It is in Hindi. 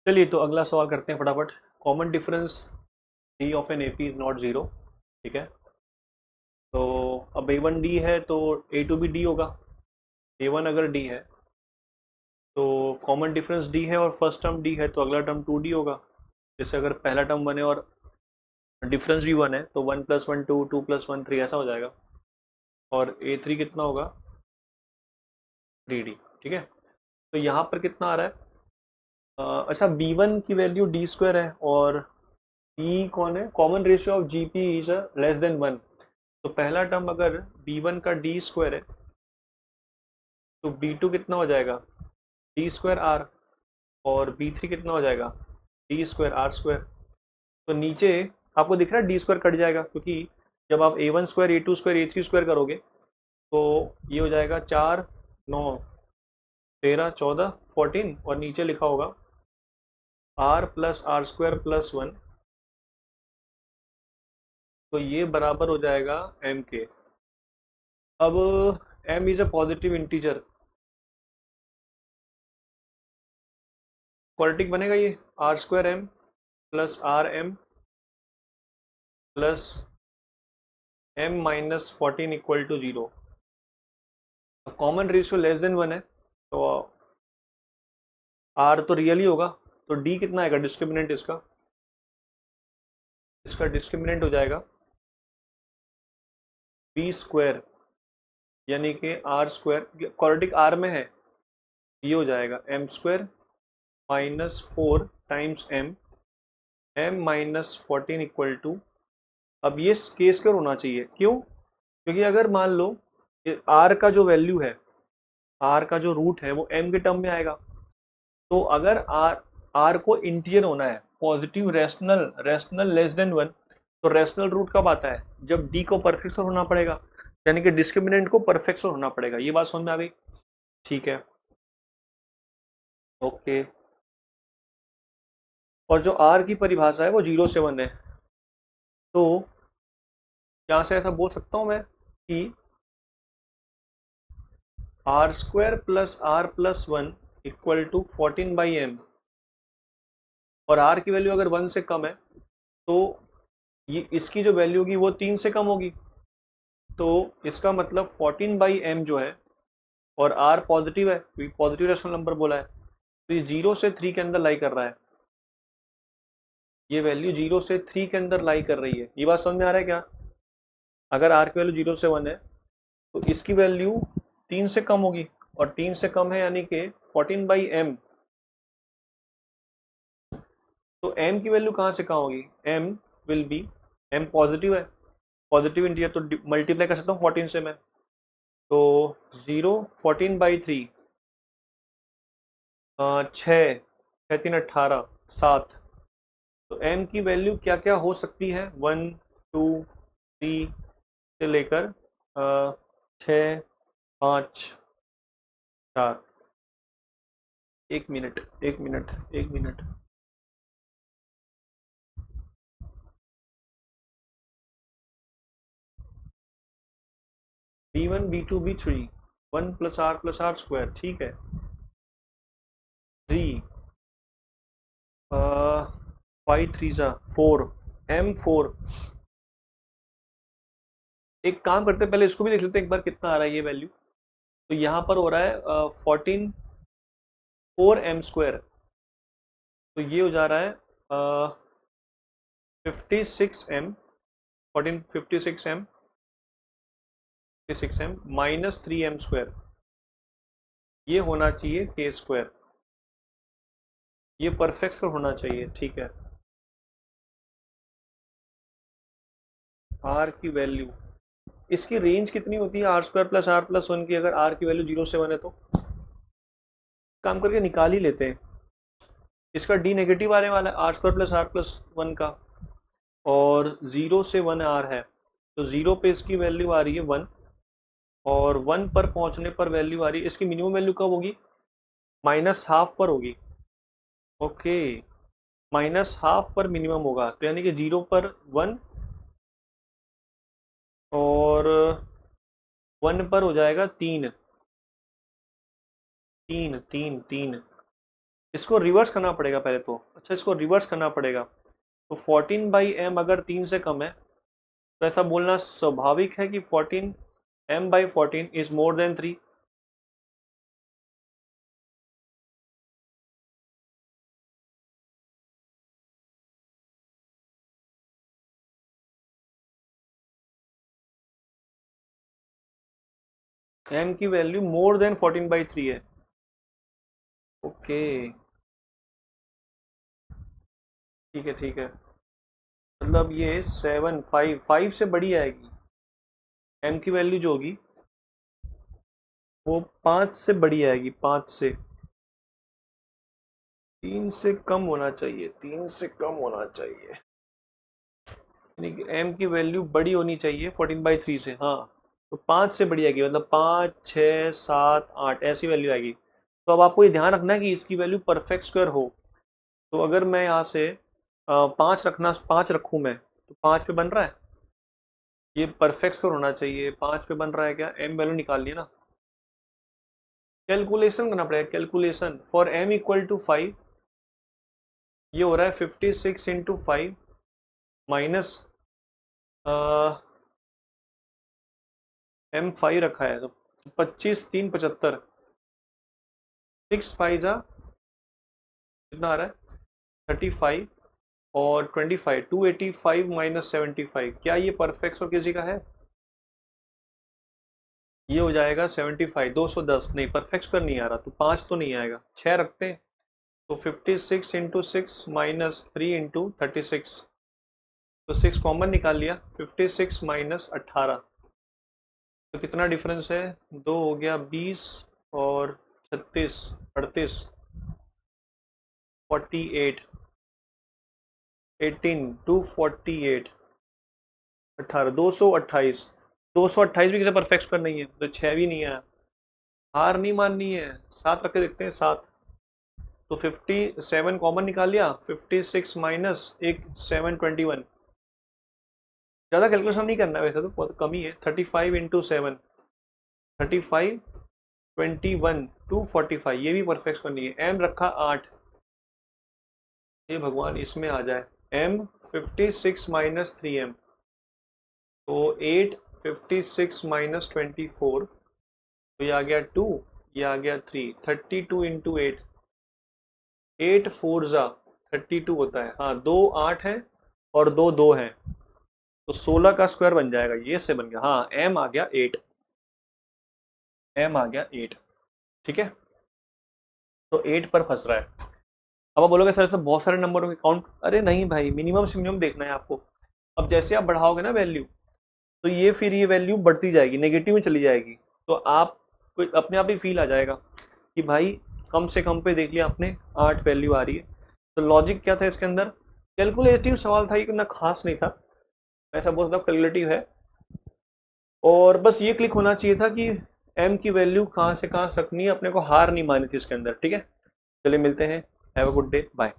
चलिए तो अगला सवाल करते हैं फटाफट। Common difference D of an AP is not zero. ठीक है, तो अब ए वन डी है तो ए टू भी डी होगा। ए वन अगर डी है तो कॉमन डिफरेंस डी है और फर्स्ट टर्म डी है तो अगला टर्म टू डी होगा। जैसे अगर पहला टर्म वन है और डिफरेंस भी वन है तो one plus one two, two plus one three, ऐसा हो जाएगा। और ए थ्री कितना होगा? Three D. ठीक है, तो यहाँ पर कितना आ रहा है? अच्छा, बी वन की वैल्यू डी स्क्वायर है और पी कौन है? Common ratio of G P is less than one. तो पहला टर्म अगर बी वन का डी स्क्वायर है तो बी टू कितना हो जाएगा? D square R. और बी थ्री कितना हो जाएगा? D square R square. तो नीचे आपको दिख रहा है डी स्क्वायर कट जाएगा, क्योंकि जब आप A one square, A two square, A three square करोगे तो ये हो जाएगा चार, नौ, तेरह, चौदह, फोर्टीन, और नीचे लिखा होगा R plus R square plus one. तो ये बराबर हो जाएगा एम के। अब m is a positive integer, quadratic बनेगा ये। R square M plus R M plus M minus fourteen equal to zero. Common ratio less than one है तो आर तो रियल ही होगा। तो डी कितना आएगा डिस्क्रिमिनेंट इसका? इसका डिस्क्रिमिनेंट हो जाएगा बी स्क्वायर, यानी कि आर स्क्वायर, क्वाड्रेटिक आर में है, ये हो जाएगा M square minus four times M, M minus fourteen equal to. अब ये केस कर होना चाहिए, क्यों? क्योंकि अगर मान लो आर का जो वैल्यू है, आर का जो रूट है वो एम के टर्म में आएगा, तो अगर आर आर को इंटीजर होना है, positive rational, rational less than one, तो रैशनल रूट कब आता है? जब डी को परफेक्ट होना पड़ेगा, यानी कि डिस्क्रिमिनेंट को परफेक्ट होना पड़ेगा। ये बात समझ में आ गई? ठीक है, ओके। और जो आर की परिभाषा है वो जीरो से वन है, तो यहां से ऐसा बोल सकता हूं मैं कि R square plus R plus one equal to fourteen by M. और आर की वैल्यू अगर वन से कम है तो ये इसकी जो वैल्यू होगी वो तीन से कम होगी। तो इसका मतलब फोर्टीन बाई एम जो है, और आर पॉजिटिव है, पॉजिटिव रेशनल नंबर बोला है, तो ये जीरो से थ्री के अंदर लाई कर रहा है। ये वैल्यू जीरो से थ्री के अंदर लाई कर रही है। ये बात समझ में आ रहा है क्या? अगर आर की वैल्यू जीरो से वन है तो इसकी वैल्यू तीन से कम होगी, और तीन से कम है यानी कि फोर्टीन बाई एम। तो m की वैल्यू कहाँ से कहाँ होगी? m will be, m positive है, पॉजिटिव इंटीजर, तो मल्टीप्लाई कर सकता हूँ फोर्टीन से मैं। तो जीरो, फोर्टीन बाई थ्री, छः, छः तीन अट्ठारह, सात। तो m की वैल्यू क्या क्या हो सकती है? वन, टू, थ्री से लेकर छः, पाँच, चार। एक मिनट, एक मिनट, एक minute. B one, B two, B three, one plus R square, ठीक है। थ्री, फाइव थ्री सा फोर, एम फोर। एक काम करते हैं, पहले इसको भी देख लेते हैं एक बार कितना आ रहा है ये वैल्यू। तो यहाँ पर हो रहा है फोर्टीन फोर एम स्क्वायर, तो ये हो जा रहा है fifty six M, fourteen fifty six M, fifty six M minus three M square. ये होना चाहिए के स्क्वायर, ये परफेक्ट होना चाहिए, ठीक है। आर की वैल्यू, इसकी रेंज कितनी होती है R square plus R plus one की? अगर आर की वैल्यू जीरो से वन है तो काम करके निकाल ही लेते हैं। इसका डी नेगेटिव आने वाला है R square plus R plus one का, और जीरो से वन आर है, तो जीरो पे इसकी वैल्यू आ रही है वन, और वन पर पहुंचने पर वैल्यू आ रही है, इसकी मिनिमम वैल्यू कब होगी? माइनस हाफ पर होगी। ओके, माइनस हाफ पर मिनिमम होगा, तो यानी कि जीरो पर वन, और वन पर हो जाएगा तीन, तीन, तीन, तीन। इसको रिवर्स करना पड़ेगा पहले तो। अच्छा, इसको रिवर्स करना पड़ेगा। तो 14/m अगर 3 से कम है तो ऐसा बोलना स्वाभाविक है कि 14m/14 is more than 3। m की वैल्यू मोर देन 14/3 है। ओके, ठीक है ठीक है। मतलब ये 5 से बड़ी आएगी। m की वैल्यू जो होगी वो 5 से बड़ी आएगी, 5 से। 3 से कम होना चाहिए, 3 से कम होना चाहिए, यानी कि m की वैल्यू बड़ी होनी चाहिए 14/3 से। हाँ, तो 5 से बड़ी आएगी, मतलब 5, 6, 7, 8 ऐसी वैल्यू आएगी। तो अब आपको ये ध्यान रखना है कि इसकी वैल्यू परफेक्ट स्क्वायर हो। तो अगर मैं यहाँ से 5 रखूँ मैं, तो 5 पे बन रहा है, ये परफेक्ट स्क्वायर होना चाहिए। 5 पे बन रहा है क्या? m वैल्यू निकाल लिया ना। कैलकुलेशन करना पड़ेगा, calculation for m equal to 5। ये हो रहा है 56 इंटू 5 माइनस m5 रखा है, तो 25, 3, 75, 6 5 जा कितना आ रहा है 35 और 25, 285 माइनस 75। क्या ये परफेक्ट और किसी का है? ये हो जाएगा 75, 210। नहीं, परफेक्ट स्क्वायर नहीं आ रहा, तो 5 तो नहीं आएगा, 6 रखते हैं। तो 56 इंटू 6 माइनस 3 इंटू 36, तो 6 कॉमन निकाल लिया, 56 माइनस 18, तो कितना डिफरेंस है? 2 हो गया 20 और 36, 38, 48, 18, 248, 18, 228। 228 भी किसी परफेक्ट स्क्वायर नहीं है, तो 6 भी नहीं है। हार नहीं माननी है, 7 रख के देखते हैं, 7। तो 57 कॉमन निकाल लिया, 56 माइनस एक 721। ज़्यादा कैलकुलेशन नहीं करना है वैसे तो, बहुत कम ही है। 35 इंटू 7, 35, 21, 245, ये भी परफेक्ट स्क्वायर नहीं है। m रखा 8, ये भगवान इसमें आ जाए। m 56 माइनस 3m, तो 8, 56 माइनस 24, तो ये आ गया 2, ये आ गया 3, 32 इंटू 8, 8 4 जा 32 होता है। हाँ, 2 8 है और 2 2 है, तो 16 का स्क्वायर बन जाएगा। ये से बन गया। हाँ, m आ गया 8, m आ गया 8। ठीक है, तो 8 पर फंस रहा है। अब आप बोलोगे सर से बहुत सारे नंबरों के काउंट, अरे नहीं भाई, मिनिमम से मिनिमम देखना है आपको। अब जैसे आप बढ़ाओगे ना वैल्यू, तो ये फिर ये वैल्यू बढ़ती जाएगी, नेगेटिव में चली जाएगी। तो आप अपने आप ही फील आ जाएगा कि भाई कम से कम पे देख लिया आपने 8 वैल्यू आ रही है। तो लॉजिक क्या था इसके अंदर? कैलकुलेटिव सवाल था, ये इतना खास नहीं था। मैं ऐसा बोल सकता हूँ कैलकुलेटिव है, और बस ये क्लिक होना चाहिए था कि m की वैल्यू कहाँ से कहाँ रखनी है, अपने को हार नहीं मानी थी इसके अंदर। ठीक है, चलिए मिलते हैं। Have a good day, bye.